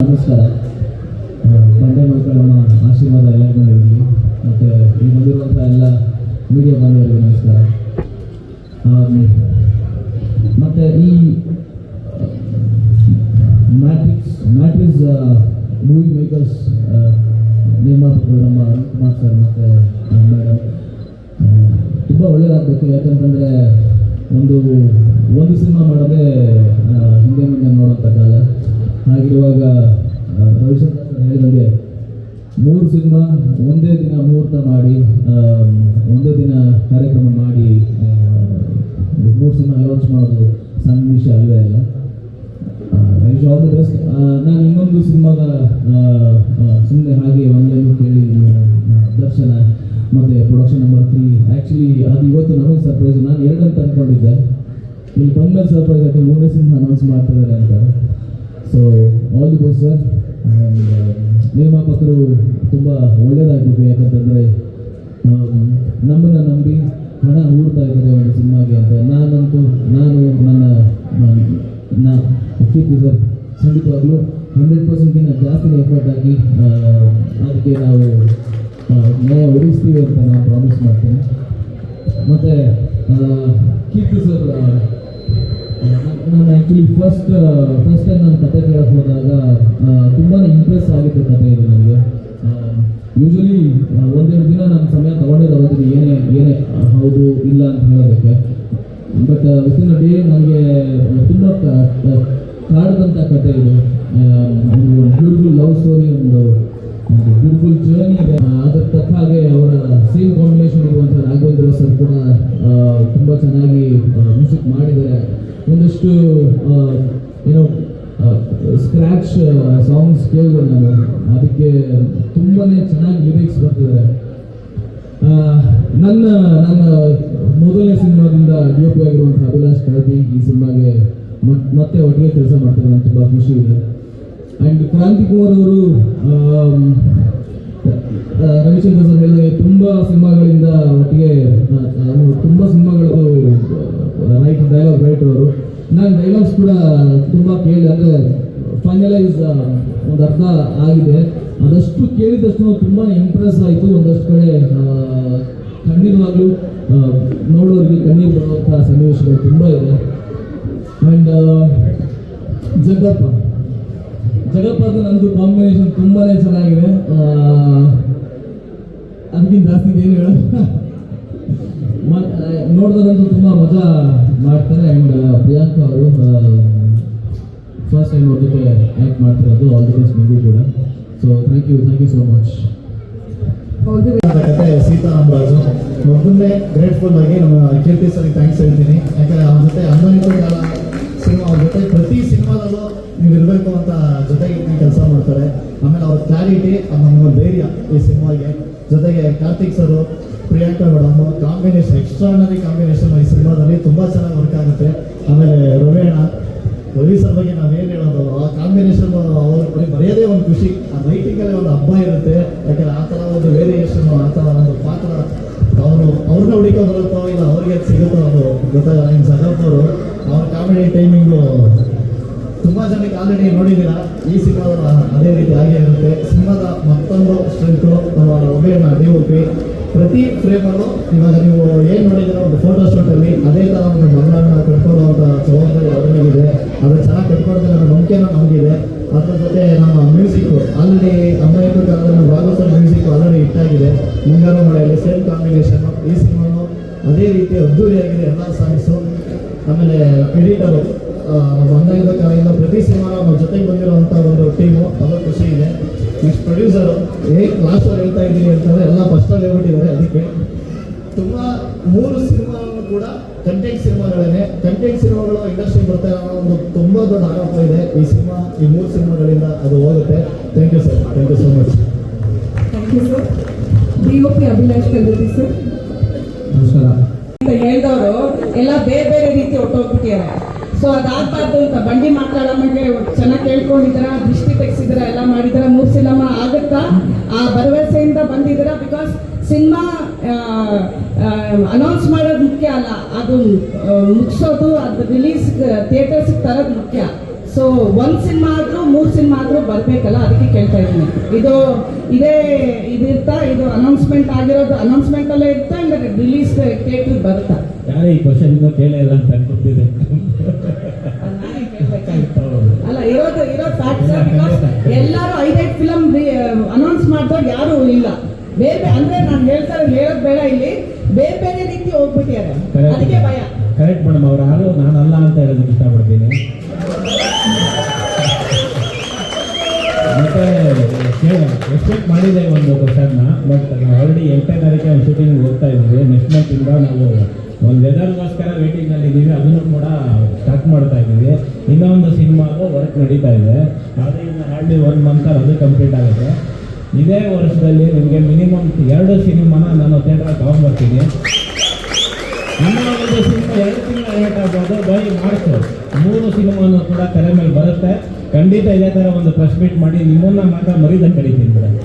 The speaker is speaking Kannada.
ನಮಸ್ಕಾರ. ಬಂಡೆ ಮಕ್ಕಳಮ್ಮ ಆಶೀರ್ವಾದ ಎಲ್ಲರಿಗೂ ಇರಲಿ. ಮತ್ತು ಇಲ್ಲಿ ಬಂದಿರುವಂಥ ಎಲ್ಲ ಮೀಡಿಯಾ ಬಾಂಧವರಿಗೆ ನಮಸ್ಕಾರ. ಮತ್ತು ಈ ಮ್ಯಾಟ್ರಿಕ್ಸ್ ಮೂವಿ ಮೇಕರ್ಸ್ ನಿರ್ಮಾಪಕರು ನಮ್ಮ ಕುಮಾರ್ ಸರ್ ಮತ್ತು ಮೇಡಮ್ ತುಂಬ ಒಳ್ಳೆಯದಾಗಬೇಕು. ಯಾಕಂತಂದರೆ ಒಂದು ಸಿನಿಮಾ ಮಾಡೋದೇ ಹಿಂದೆ ಮುಂದೆ ನೋಡೋಂಥ ಕಾಲ. ಹಾಗಿರುವಾಗ ರವಿಶಂಕರ್ ಸರ್ ಹೇಳಿದಂಗೆ 3 ಸಿನಿಮಾ ಒಂದೇ ದಿನ ಮುಹೂರ್ತ ಮಾಡಿ, ಒಂದೇ ದಿನ ಕಾರ್ಯಕ್ರಮ ಮಾಡಿ 3 ಸಿನಿಮಾ ಲಾಂಚ್ ಮಾಡೋದು ಸಣ್ಣ ವಿಷಯ ಅಲ್ವೇ ಅಲ್ಲ. All the best. ನಾನು ಇನ್ನೊಂದು ಸಿನಿಮಾದ ಸುಮ್ಮನೆ ಹಾಗೆ ಒಂದೇನು ಕೇಳಿದ್ದೀನಿ, ದರ್ಶನ ಮತ್ತು ಪ್ರೊಡಕ್ಷನ್ ನಂಬರ್ 3. ಆ್ಯಕ್ಚುಲಿ ಅದು ಇವತ್ತು ನಮಗೆ ಸರ್ಪ್ರೈಸ್. ನಾನು 2 ಅಂತ ಅಂದ್ಕೊಂಡಿದ್ದೆ, ಇಲ್ಲಿ ಬಂದ್ಮೇಲೆ ಸರ್ಪ್ರೈಸ್ ಆಯಿತು, 3ನೇ ಸಿನಿಮಾ ಅನೌನ್ಸ್ ಮಾಡ್ತಿದ್ದಾರೆ ಅಂತ. So all the best sir. ನಿರ್ಮಾಪಕರು ತುಂಬ ಒಳ್ಳೆಯದಾಗಬೇಕು. ಯಾಕಂತಂದರೆ ನಮ್ಮನ್ನು ನಂಬಿ ಹಣ ಹೂಡ್ತಾ ಇದ್ದಾರೆ ಒಂದು ಸಿನಿಮಾಗೆ ಅಂತ. ನಾನು ಕೀರ್ತಿ ಸರ್ ಖಂಡಿತವಾಗ್ಲೂ 100%ಗಿಂತ ಜಾಸ್ತಿ ಎಫರ್ಟ್ ಹಾಕಿ ಅದಕ್ಕೆ ನಾವು ನ್ಯಾಯ ಒದಗಿಸ್ತೀವಿ ಅಂತ ನಾನು ಪ್ರಾಮಿಸ್ ಮಾಡ್ತೇನೆ. ಮತ್ತು ಕೀರ್ತಿ ಸರ್, ನಾನು ಆ್ಯಕ್ಚುಲಿ ಫಸ್ಟ್ ಟೈಮ್ ನಾನು ಕತೆ ಕೇಳಕ್ಕೆ ಹೋದಾಗ ತುಂಬಾ ಇಂಪ್ರೆಸ್ ಆಗಿತ್ತು ಕತೆ ಇದು ನನಗೆ. ಯೂಶ್ವಲಿ 1-2 ದಿನ ನಾನು ಸಮಯ ತೊಗೊಂಡಿದ್ದು ಅವತ್ತಿಗೆ ಏನೇ ಹೌದು ಇಲ್ಲ ಅಂತ ಹೇಳೋದಕ್ಕೆ. ಬಟ್ ವಿತಿನ್ ಅ ಡೇ ನನಗೆ ತುಂಬ ಕಾಡದಂಥ ಕತೆ ಇದು. ಒಂದು ಬ್ಯೂಟಿಫುಲ್ ಲವ್ ಸ್ಟೋರಿ, ಒಂದು ಬ್ಯೂಟಿಫುಲ್ ಜರ್ನಿ ಇದೆ. ಅದರ ತಕ್ಕ ಹಾಗೆ ಅವರ ಸೇಮ್ ಕಾಂಬಿನೇಷನ್ ಇರುವಂಥ ರಾಘವೇಂದ್ರ ಸರ್ ಕೂಡ ತುಂಬ ಚೆನ್ನಾಗಿ ಮ್ಯೂಸಿಕ್ ಮಾಡಿದ್ದಾರೆ. ಒಂದಷ್ಟು ಏನೋ ಸ್ಕ್ರ್ಯಾಚ್ ಸಾಂಗ್ಸ್ ಕೇಳಿದೆ ನಾನು, ಅದಕ್ಕೆ ತುಂಬಾ ಚೆನ್ನಾಗಿ ಲಿರಿಕ್ಸ್ ಬರ್ತಿದ್ದಾರೆ. ನನ್ನ ಮೊದಲನೇ ಸಿನಿಮಾದಿಂದ DOP ಆಗಿರುವಂಥ ಅಭಿಲಾಷ್ ಕಳಪಿ ಈ ಸಿನಿಮಾಗೆ ಮತ್ತೆ ಒಟ್ಟಿಗೆ ಕೆಲಸ ಮಾಡ್ತಾರೆ. ನನಗೆ ತುಂಬ ಖುಷಿ ಇದೆ. ಆ್ಯಂಡ್ ಕ್ರಾಂತಿ ಕುಮಾರ್ ಅವರು ರವಿಶಂಕರ್ ಸರ್ ಹೇಳಿದಾಗ ತುಂಬ ಸಿನಿಮಾಗಳಿಂದ ಒಟ್ಟಿಗೆ ತುಂಬ ಸಿನಿಮಾಗಳು ಡೈಲಾಗ್ ರೈಟರ್ ಅವರು. ನಾನು ಡೈಲಾಗ್ಸ್ ಕೂಡ ತುಂಬ ಕೇಳಿ, ಅಂದರೆ ಫೈನಲೈಸ್ ಒಂದು ಅರ್ಥ ಆಗಿದೆ. ಅದಷ್ಟು ಕೇಳಿದಷ್ಟು ತುಂಬಾ ಇಂಪ್ರೆಸ್ ಆಯಿತು. ಒಂದಷ್ಟು ಕಡೆ ಖಂಡಿತವಾಗ್ಲೂ ನೋಡೋರಿಗೆ ಕಣ್ಣೀರು ಬರುವಂಥ ಸನ್ನಿವೇಶಗಳು ತುಂಬ ಇದೆ. ಆ್ಯಂಡ್ ಜಗಪ್ಪದು ನಂದು ಕಾಂಬಿನೇಷನ್ ತುಂಬಾ ಚೆನ್ನಾಗಿದೆ. ಅದಕ್ಕಿಂತ ಜಾಸ್ತಿ ಏನು ಹೇಳೋದು, ನೋಡಿದ್ರಂತೂ ತುಂಬ ಮಜಾ ಮಾಡ್ತಾರೆ. ಆ್ಯಂಡ್ ಪ್ರಿಯಾಂಕಾ ಅವರು ಫಸ್ಟ್ ಟೈಮ್ ಅವ್ರ ಜೊತೆ ಆ್ಯಕ್ಟ್ ಮಾಡ್ತಿರೋದು. ಆಲ್ ದಿ ಬೆಸ್ಟ್ ನಿಮಗೂ ಕೂಡ. So thank you so much. ಕತೆ ಸೀತಾರಾಮರಾಜು. ಮೊದಲನೇ ಗ್ರೇಟ್ಫುಲ್ ಆಗಿ ನಮ್ಮ ಕೀರ್ತಿ ಸರ್ಗೆ ಥ್ಯಾಂಕ್ಸ್ ಹೇಳ್ತೀನಿ. ಯಾಕಂದರೆ ಅವ್ರ ಜೊತೆ 11 ಕಾಲ ಸಿನಿಮಾ, ಅವ್ರ ಜೊತೆ ಪ್ರತಿ ಸಿನಿಮಾದಲ್ಲೂ ನೀವು ಇರಬೇಕು ಅಂತ ಜೊತೆಗೆ ಕೆಲಸ ಮಾಡ್ತಾರೆ. ಆಮೇಲೆ ಅವ್ರ ಕ್ಲಾರಿಟಿ, ನಮ್ಮ ಧೈರ್ಯ ಈ ಸಿನಿಮಾಗೆ. ಜೊತೆಗೆ Karthik sir, Priyanka madam combination, extraordinary combination ಈ ಸಿನಿಮಾದಲ್ಲಿ ತುಂಬ ಚೆನ್ನಾಗಿ ವರ್ಕ್ ಆಗುತ್ತೆ. ಆಮೇಲೆ ರವಿ ಸರ್ ಬಗ್ಗೆ ನಾವೇನು ಹೇಳೋದು, ಆ ಕಾಂಬಿನೇಷನ್ ಅವ್ರು ಬರೆಯೋದೇ ಒಂದು ಖುಷಿ. ಆ ರೈಟಿಂಗಲ್ಲಿ ಒಂದು ಹಬ್ಬ ಇರುತ್ತೆ. ಯಾಕಂದರೆ ಆ ಥರ ಒಂದು ವೇರಿಯೇಷನ್, ಆ ಥರ ಒಂದು ಪಾತ್ರ ಅವ್ರನ್ನ ಹುಡುಕೋ ಬರುತ್ತೋ ಇಲ್ಲ ಅವ್ರಿಗೆ ಸಿಗುತ್ತೋ ಅದು ಗೊತ್ತಾಗಲ್ಲ. ಇನ್ನು ಸಗಪ್ ಅವರು ಅವ್ರ ಕಾಮಿಡಿ ಟೈಮಿಂಗು ತುಂಬ ಜನಕ್ಕೆ ಆಲ್ರೆಡಿ ನೋಡಿದ್ದೀರಾ. ಈ ಸಿನಿಮಾದ ಅದೇ ರೀತಿ ಆಗೇ ಇರುತ್ತೆ. ಸಿನಿಮಾದ ಮತ್ತೊಂದು ಸ್ಟ್ರೆಂತು ನಮ್ಮ DOP. ಪ್ರತಿ ಫ್ರೇಮಲ್ಲೂ ಇವಾಗ ನೀವು ಏನು ನೋಡಿದ್ದೀರೋ ಒಂದು ಫೋಟೋ ಶೂಟಲ್ಲಿ ಅದೇ ಥರ ಒಂದು ಮಗಳನ್ನ ಕಟ್ಕೊಳ್ಳುವಂಥ ಜವಾಬ್ದಾರಿ ಅವ್ರಿಗಿದೆ. ಅದು ಚೆನ್ನಾಗಿ ಕಟ್ಕೊಡ್ತಾರೆ ಅನ್ನೋ ನಂಬಿಕೆನೂ ನಮಗಿದೆ. ಅದ್ರ ಜೊತೆ ನಮ್ಮ ಮ್ಯೂಸಿಕ್ಕು ಆಲ್ರೆಡಿ 11 ಕಾಲದಲ್ಲಿ ಭಾಗವತರ ಮ್ಯೂಸಿಕ್ ಆಲ್ರೆಡಿ ಹಿಟ್ಟಾಗಿದೆ. ಮುಂಗಾರು ಮಳೆಯಲ್ಲಿ ಸೇಮ್ ಕಾಂಬಿನೇಷನ್ನು. ಈ ಸಿನಿಮಾನು ಅದೇ ರೀತಿ ಅದ್ದೂರಿಯಾಗಿದೆ ಎಲ್ಲ ಸಾಂಗ್ಸು. ಆಮೇಲೆ ಎಡಿಟರು ನಮ್ಮ 11 ಕಾಲದಿಂದ ಪ್ರತಿ ಸಿನಿಮಾ ನಮ್ಮ ಜೊತೆಗೆ ಬಂದಿರುವಂಥ ಒಂದು ಟೀಮು, ಅದು ಖುಷಿ ಇದೆ. ನೆಕ್ಸ್ಟ್ ಪ್ರೊಡ್ಯೂಸರು ಲಾಸ್ಟ್ ಅವ್ರು ಹೇಳ್ತಾ ಇದ್ದೀನಿ ಅಂತಂದರೆ ಎಲ್ಲ ಫಸ್ಟಲ್ಲಿ ಹೇಳ್ಬಿಟ್ಟಿದ್ದಾರೆ. ಅದಕ್ಕೆ ತುಂಬ 3 ಸಿನಿಮಾವನ್ನು ಕೂಡ ಕಂಟೆಂಟ್ ಸಿನಿಮಾಗಳೇ. ಕಂಟೆಂಟ್ ಸಿನಿಮಾಗಳು ಇಂಡಸ್ಟ್ರಿ ಬರ್ತಾ ಇರೋ ಒಂದು ತುಂಬ ದೊಡ್ಡ ಆರೋಪ ಇದೆ. ಈ 3 ಸಿನಿಮಾಗಳಿಂದ ಅದು ಹೋಗುತ್ತೆ. Thank you sir. Thank you so much. Thank you sir. DOP Abhilash Kalbathi sir. ನಮಸ್ಕಾರ. ಅಂತ ಹೇಳಿದವರು ಎಲ್ಲ ಬೇರೆ ರೀತಿ ಹೊಟ್ಟೋಗ್ಬಿಟ್ಟಿದ್ದಾರೆ. ಸೊ ಅದಾಗಬಾರ್ದು ಅಂತ ಬಂಡಿ ಮಾತಾಡೋಮಗೆ ಚೆನ್ನಾಗಿ ಕೇಳ್ಕೊಂಡಿದ್ದೀರಾ, ದೃಷ್ಟಿ ತೆಗೆಸಿದ್ದೀರಾ, ಎಲ್ಲ ಮಾಡಿದ್ದೀರಾ. 3 ಸಿನಿಮಾ ಆಗುತ್ತಾ ಆ ಭರವಸೆಯಿಂದ ಬಂದಿದ್ದೀರಾ. ಬಿಕಾಸ್ ಸಿನಿಮಾ ಅನೌನ್ಸ್ ಮಾಡೋದು ಮುಖ್ಯ ಅಲ್ಲ, ಅದು ಮುಗಿಸೋದು, ಅದು ರಿಲೀಸ್ ಥಿಯೇಟರ್ಸ್ಗೆ ತರೋದು ಮುಖ್ಯ. ಸೊ ಒಂದು ಸಿನಿಮಾ ಆದರೂ 3 ಸಿನಿಮಾ ಆದರೂ ಬರಬೇಕಲ್ಲ, ಅದಕ್ಕೆ ಕೇಳ್ತಾ ಇದ್ದೀನಿ. ಇದಿರ್ತಾ ಇದು ಅನೌನ್ಸ್ಮೆಂಟ್ ಆಗಿರೋದು ಅನೌನ್ಸ್ಮೆಂಟಲ್ಲೇ ಇರ್ತಾ ಇಲ್ಲ ರಿಲೀಸ್ ಥಿಯೇಟ್ರಿಗೆ ಬರುತ್ತಾ? ಯಾರೇ ಈ ಕ್ವಶನ್ ಇನ್ನೂ ಕೇಳೇ ಇಲ್ಲ ಅಂತ ಅನ್ಕೊತಿದೆ. ನಾನೇ ಕೇಳ್ಬೇಕಾಗಿತ್ತು. ಅಲ್ಲ ಇರೋ ಫ್ಯಾಕ್ಟ್ಸ್, ಬಿಕಾಸ್ ಎಲ್ಲರೂ 5 ಫಿಲಮ್ ಅನೌನ್ಸ್ ಮಾಡಿದಾಗ ಯಾರು ಇಲ್ಲ. ಬೇರೆ ಅಂದ್ರೆ ನಾನು ಹೇಳೋದು ಬೇಡ, ಇಲ್ಲಿ ಬೇರೆ ರೀತಿ ಹೋಗ್ಬಿಟ್ಟಿದ್ದಾರೆ, ಅದಕ್ಕೆ ಭಯ. ಕರೆಕ್ಟ್ ಮೇಡಮ್, ಅವ್ರು ಯಾರು ನಾನಲ್ಲ ಅಂತ ಹೇಳೋದಕ್ಕೆ ಇಷ್ಟಪಡ್ತೀನಿ. ಮತ್ತೆ ಎಕ್ಸ್ಪೆಕ್ಟ್ ಮಾಡಿದೆ ಒಂದು ಕ್ವಶನ್ನ, ಬಟ್ ನಾವು ಆಲ್ರೆಡಿ 8ನೇ ತಾರೀಕಿಗೆ ಒಂದು ಶೂಟಿಂಗ್ ಹೋಗ್ತಾ ಇದ್ವಿ. ನೆಕ್ಸ್ಟ್ ಮಂತಿಂದ ನಾವು ಒಂದು ವೆದರ್ಗೋಸ್ಕರ ವೇಟಿಂಗಲ್ಲಿ ಇದ್ದೀವಿ, ಅದನ್ನು ಕೂಡ ಸ್ಟಾರ್ಟ್ ಮಾಡ್ತಾ ಇದ್ದೀವಿ. ಇನ್ನೊಂದು ಸಿನಿಮಾಗೂ ವರ್ಕ್ ನಡೀತಾ ಇದೆ, ಆದರೆ ಇನ್ನು ಹಾರ್ಡ್ಲಿ 1 ಮಂತಲ್ಲಿ ಅದು ಕಂಪ್ಲೀಟ್ ಆಗುತ್ತೆ. ಇದೇ ವರ್ಷದಲ್ಲಿ ನಿಮಗೆ ಮಿನಿಮಮ್ 2 ಸಿನಿಮಾನ ನಾನು ಥಿಯೇಟ್ರಲ್ಲಿ ತಗೊಂಡ್ಬರ್ತೀನಿ. ನಮ್ಮ ಒಂದು ಸಿನಿಮಾ 2 ತಿಂಗಳ ಲೇಟ್ ಆಗ್ಬೋದು, ಬೈ ಮಾರ್ಚ್ 3 ಸಿನಿಮಾನು ಕೂಡ ತೆರೆ ಮೇಲೆ ಬರುತ್ತೆ. ಖಂಡಿತ ಇದೇ ಥರ ಒಂದು ಪ್ರೆಸ್ ಮೀಟ್ ಮಾಡಿ ನಿಮ್ಮನ್ನ ಮಾತ್ರ ಮರಿದಂಗೆ ಕರೀತೀನಿ ಮೇಡಮ್.